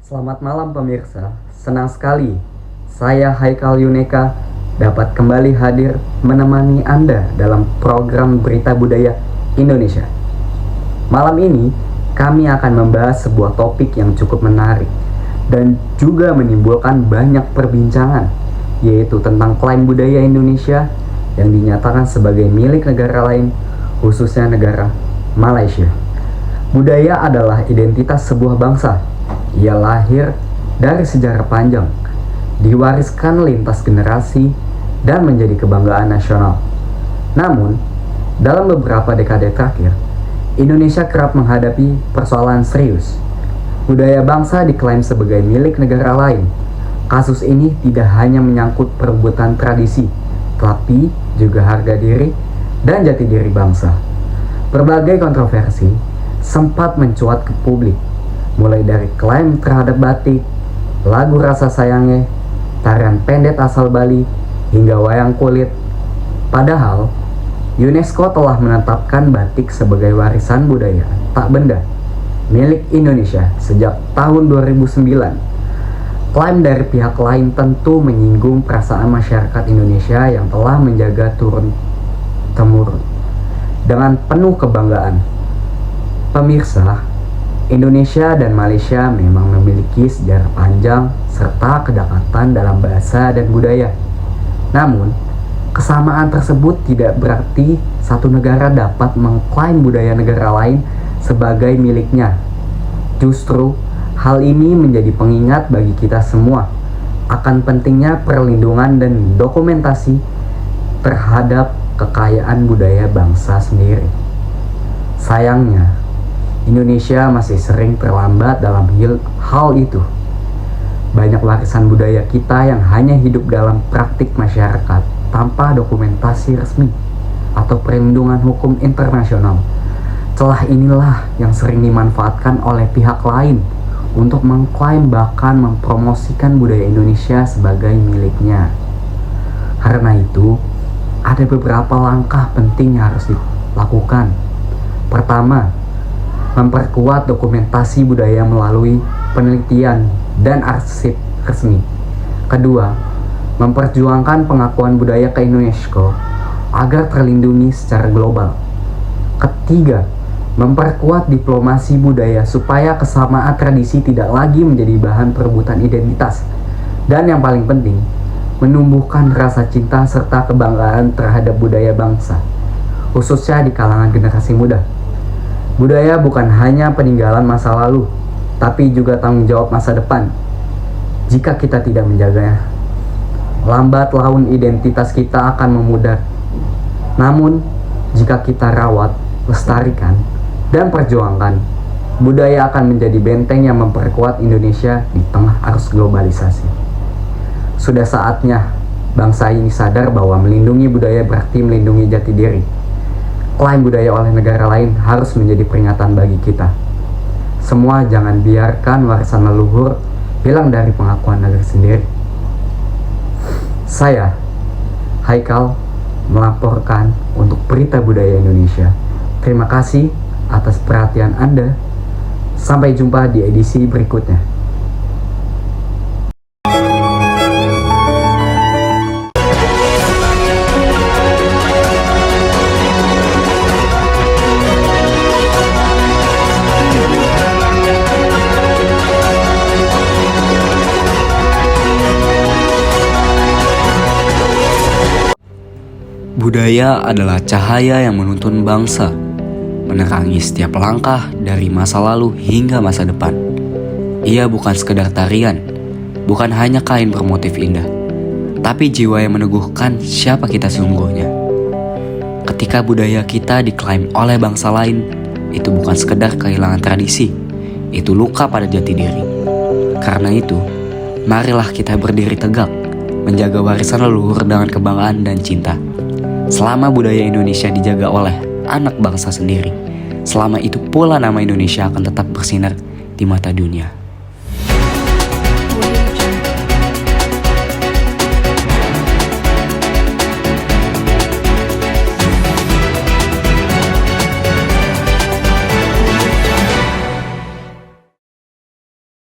Selamat malam pemirsa, senang sekali saya Haikal Yuneka dapat kembali hadir menemani Anda dalam program Berita Budaya Indonesia. Malam ini kami akan membahas sebuah topik yang cukup menarik dan juga menimbulkan banyak perbincangan, yaitu tentang klaim budaya Indonesia yang dinyatakan sebagai milik negara lain, khususnya negara Malaysia. Budaya adalah identitas sebuah bangsa. Ia lahir dari sejarah panjang, diwariskan lintas generasi, dan menjadi kebanggaan nasional. Namun, dalam beberapa dekade terakhir, Indonesia kerap menghadapi persoalan serius. Budaya bangsa diklaim sebagai milik negara lain. Kasus ini tidak hanya menyangkut perebutan tradisi, tapi juga harga diri dan jati diri bangsa. Berbagai kontroversi sempat mencuat ke publik, mulai dari klaim terhadap batik, lagu Rasa Sayangnya, tarian pendet asal Bali, hingga wayang kulit. Padahal, UNESCO telah menetapkan batik sebagai warisan budaya tak benda milik Indonesia sejak tahun 2009. Klaim dari pihak lain tentu menyinggung perasaan masyarakat Indonesia yang telah menjaga turun-temurun dengan penuh kebanggaan. Pemirsa, Indonesia dan Malaysia memang memiliki sejarah panjang serta kedekatan dalam bahasa dan budaya. Namun, kesamaan tersebut tidak berarti satu negara dapat mengklaim budaya negara lain sebagai miliknya. Justru, hal ini menjadi pengingat bagi kita semua akan pentingnya perlindungan dan dokumentasi terhadap kekayaan budaya bangsa sendiri. Sayangnya, Indonesia masih sering terlambat dalam hal itu. Banyak warisan budaya kita yang hanya hidup dalam praktik masyarakat tanpa dokumentasi resmi atau perlindungan hukum internasional. Celah inilah yang sering dimanfaatkan oleh pihak lain untuk mengklaim bahkan mempromosikan budaya Indonesia sebagai miliknya. Karena itu, ada beberapa langkah penting yang harus dilakukan. Pertama, memperkuat dokumentasi budaya melalui penelitian dan arsip resmi. Kedua, memperjuangkan pengakuan budaya ke UNESCO agar terlindungi secara global. Ketiga, memperkuat diplomasi budaya supaya kesamaan tradisi tidak lagi menjadi bahan perebutan identitas. Dan yang paling penting, menumbuhkan rasa cinta serta kebanggaan terhadap budaya bangsa, khususnya di kalangan generasi muda. Budaya bukan hanya peninggalan masa lalu, tapi juga tanggung jawab masa depan. Jika kita tidak menjaganya, lambat laun identitas kita akan memudar. Namun, jika kita rawat, lestarikan, dan perjuangkan, budaya akan menjadi benteng yang memperkuat Indonesia di tengah arus globalisasi. Sudah saatnya bangsa ini sadar bahwa melindungi budaya berarti melindungi jati diri. Klaim budaya oleh negara lain harus menjadi peringatan bagi kita. Semua jangan biarkan warisan leluhur hilang dari pengakuan negara sendiri. Saya, Haikal, melaporkan untuk Berita Budaya Indonesia. Terima kasih atas perhatian Anda. Sampai jumpa di edisi berikutnya. Budaya adalah cahaya yang menuntun bangsa, menerangi setiap langkah dari masa lalu hingga masa depan. Ia bukan sekedar tarian, bukan hanya kain bermotif indah, tapi jiwa yang meneguhkan siapa kita sesungguhnya. Ketika budaya kita diklaim oleh bangsa lain, itu bukan sekedar kehilangan tradisi, itu luka pada jati diri. Karena itu, marilah kita berdiri tegak, menjaga warisan leluhur dengan kebanggaan dan cinta. Selama budaya Indonesia dijaga oleh anak bangsa sendiri, selama itu pula nama Indonesia akan tetap bersinar di mata dunia.